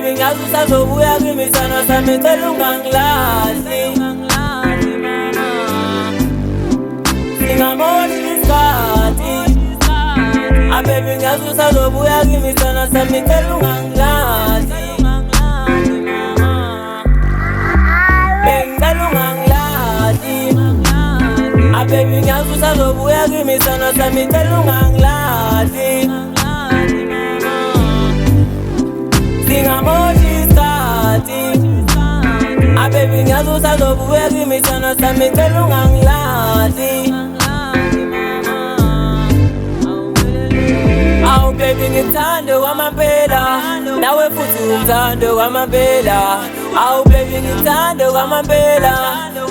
baby ngazi usazobuya kimi sana sami ngicela ungangilahli singamoshi isikhathi baby ngazi usazobuya kimi sana sami ngicela ungangilahli bengicela ungangilahli baby ngazi usazobuya kimi sana sami ngicela ungangilahli singamoshi isikhathi baby ngazi usazobuya kimi sana sami ngicela ungangilahli awu baby ngithande kwamampela nawe futhi ungithande kwamampela awu baby ngithande kwamampela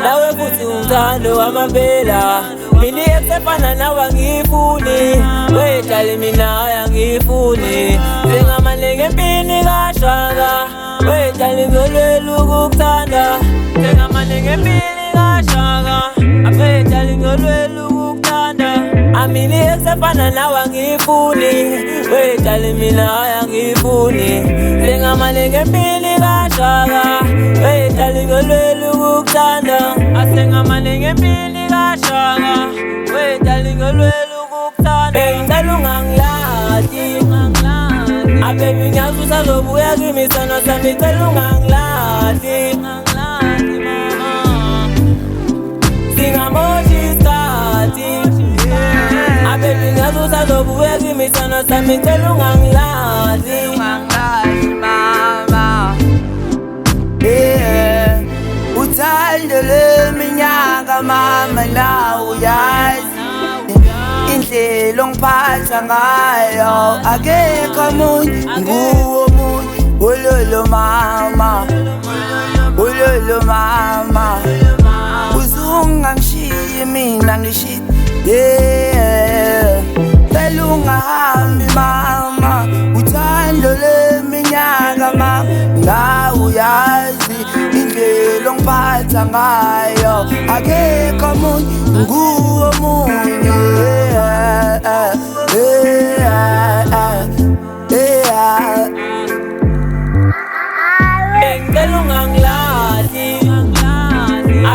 nawe futhi ungithande kwamampela mina eksefana nawe angifuni wejali mina ayangifuni singamalenge empini kaShaka wejali ngolwela ukukuthanda singamalenge empini kaShaka wejali ngolwela ukukuthanda amini eksefana nawe angifuni wejali mina ayangifuni singamalenge empini kaShaka wejali ngolwela ukukuthanda asengamalenge empini kaShaka wejali ngolwela ukukuthanda bengicela ungangilahli baby ngazi usazobuya kimi sana sami ngicela ungangilahli singamoshi isikhathi baby ngazi usazobuya kimi sana sami ngicela ungangilahli mama uthando leminyaka mama nawe uyazi indlela ongiphatha ngayo akekho omunye nguwe omunye wololo mama uzungangishiyi mina ngishit cela ungahambi mama uthando leminyaka mama nawe uyazi indlela ongiphatha ngayo akekho omunye nguwe omunye bengicela ungangilahli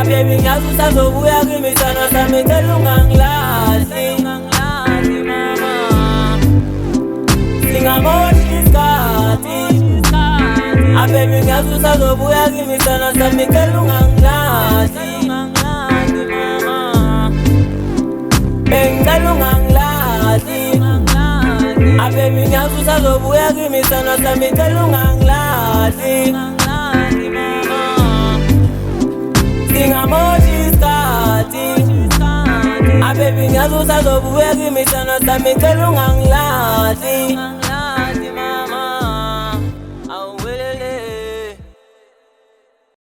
baby ngazi usazobuya kimi sana sami ngicela ungangilahli singamoshi isikhathi baby ngazi usazobuya kimi sana sami ngicela ungangilahli bengicela ungangilahli baby ngazi usazobuya kimi sana sami ngicela ungangilahli singamoshi isikhathi baby ngazi usazobuya kimi sana sami ngicela ungangilahli